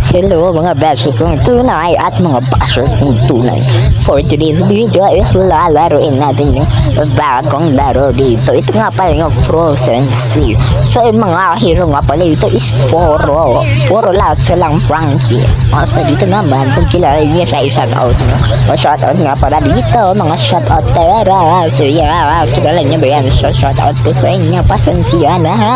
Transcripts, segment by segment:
Hello mga beshi kong tunay at mga basher kong tunay. For today's video is lalaroin natin yung bagong laro dito. Ito nga pala yung Frozen Sea. So yung mga hero nga pala dito is puro lahat silang Frankie. So dito naman kung kilala niyo siya i-shoutout nyo. O shoutout nga pala dito mga shoutout tera. So yeah, kilala niyo ba yan? So shoutout po sa inyo. Pasensya na ha.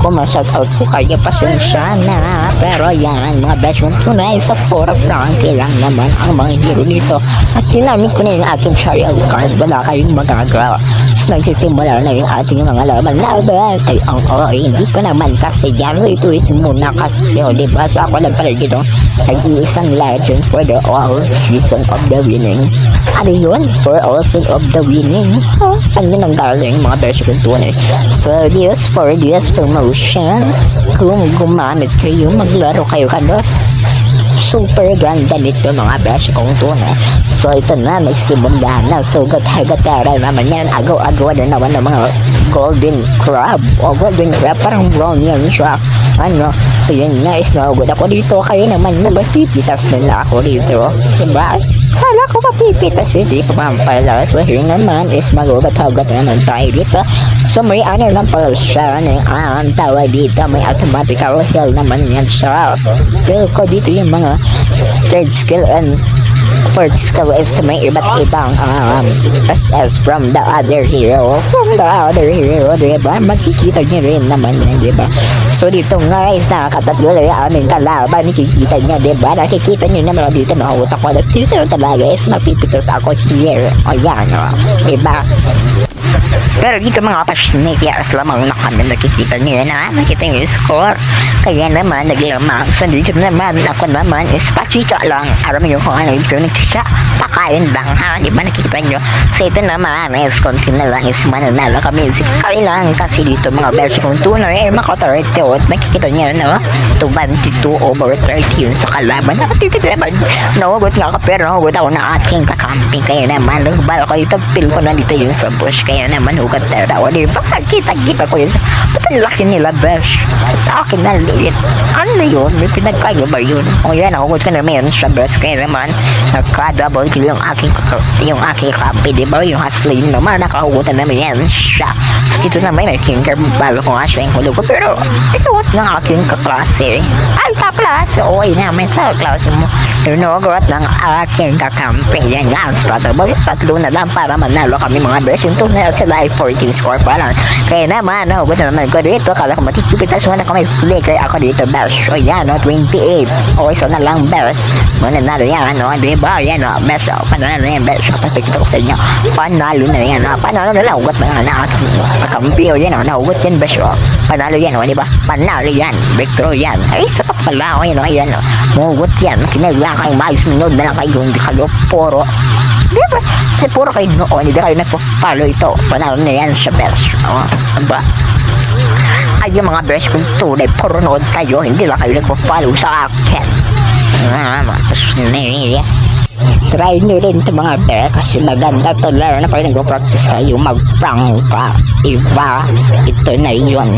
Kung ma-shoutout po kayo, pasensya na. Pero yan mga beshi kung tunay sa for Frankie lang naman ang mga hero nito. At ginamit ko na yung aking trial card. Wala kayong magagawa. So nagsisimula na yung ating mga laban. Ay hindi ko naman kasi yan. Wait muna kasi diba? So ako lang pala dito nag-iisang legend for the all season of the winning. Ano yun? For all season of the winning. Saan yun ang galing mga beshi kung tunay? So for this promotion, kung gumamit kayo, maglaro kayo super ganda nito mga beshi kong tunay. So ito na, nagsimula na. So gatara naman yan. Agaw-agaw na naman ng mga golden crab. O golden crab, parang brown yan siya. So yun na, is naugod ako dito. Kayo naman, mapipitas nila ako dito. Diba? Kala ko mapipitas, hindi ko mampala. So here naman is magugat-hagat naman tayo dito. So may lang pala siya. Ang tawag dito, may automatical heal naman yan siya. Pero ko dito yung mga third skill and fourth skill is may iba't ibang SS from the other hero. Diba? Makikita nyo rin naman yan, diba? So dito guys, nakakatatlo yung aming kalaban. Nakikita nyo, diba? Nakikita nyo naman dito, nakutak ko. Dito talaga is napipitos ako here. O yan, diba? Pero dito mga pa-sneakers lamang na kami, nakikita nyo yan ha, nakikita nyo yung score. Kaya naman naglamang. So dito naman ako naman is pachika lang. Alam mo yung kung ano yung nagchika, pakain lang ha, diba nakikita nyo. So ito naman is konti na lang is mananalo kami. Kaya lang kasi dito mga beshi kong tunay maka 30 nakikita nyo no, 22 over 30 yun sa kalaban. Nakatipid naman, nahugot nga ka pero nahugot ako na aking kakamping. Kaya naman nagbala ko dito, feel ko na dito yun sa bush. Kaya naman hugat na daw, diba? Kita ko yun. Ba't ang laki nila, besh? Sa akin na liit. Ano yun? May pinagkaya ba yun? O yan, nahugot ko naman yun sa besh. Kaya naman, nagka-double kill yung aking kampi, diba? Yung hustling naman, nakahugot na naman yan siya. Dito naman, may kinker, balo ko nga siya yung hulog ko. Pero, inuot ng aking kaklase. Ay, kaklase! O, naman sa kaklase mo. Inugot ng aking kakampi. Yan nga, tatlo na lang para manalo kami mga besh. Yung tunay sa live 14 score pa lang. Kaya naman, nahugot na naman ko dito. Kala ko matitipitas mo na kung may flicker ako dito, besh. O yan, 28. O, isa na lang, besh. Mananalo yan, diba? Yan, besh. Panalo na yan, besh. Kapagkita ko sa inyo. Panalo na yan, panalo na lang. Hugot na nga na aking kakampi. O yan, nahugot yan, besh. Panalo yan, diba? Panalo yan. Victory yan. Ay, sa pala. O yan, mahugot yan. Kinailangan kayong maayos minod na lang kayo. Hindi kayo puro. Diba? Kasi puro kayo noon, hindi kayo nagpo-follow ito. Panalo na yan sa besh. Diba? Ay, yung mga besh kong tunay, puro nood kayo, hindi lang kayo nagpo-follow sa akin. Try nyo rin ito mga besh kasi maganda to, lalo na pag nag-practice kayo mag-prank ka. Iba, ito na yun.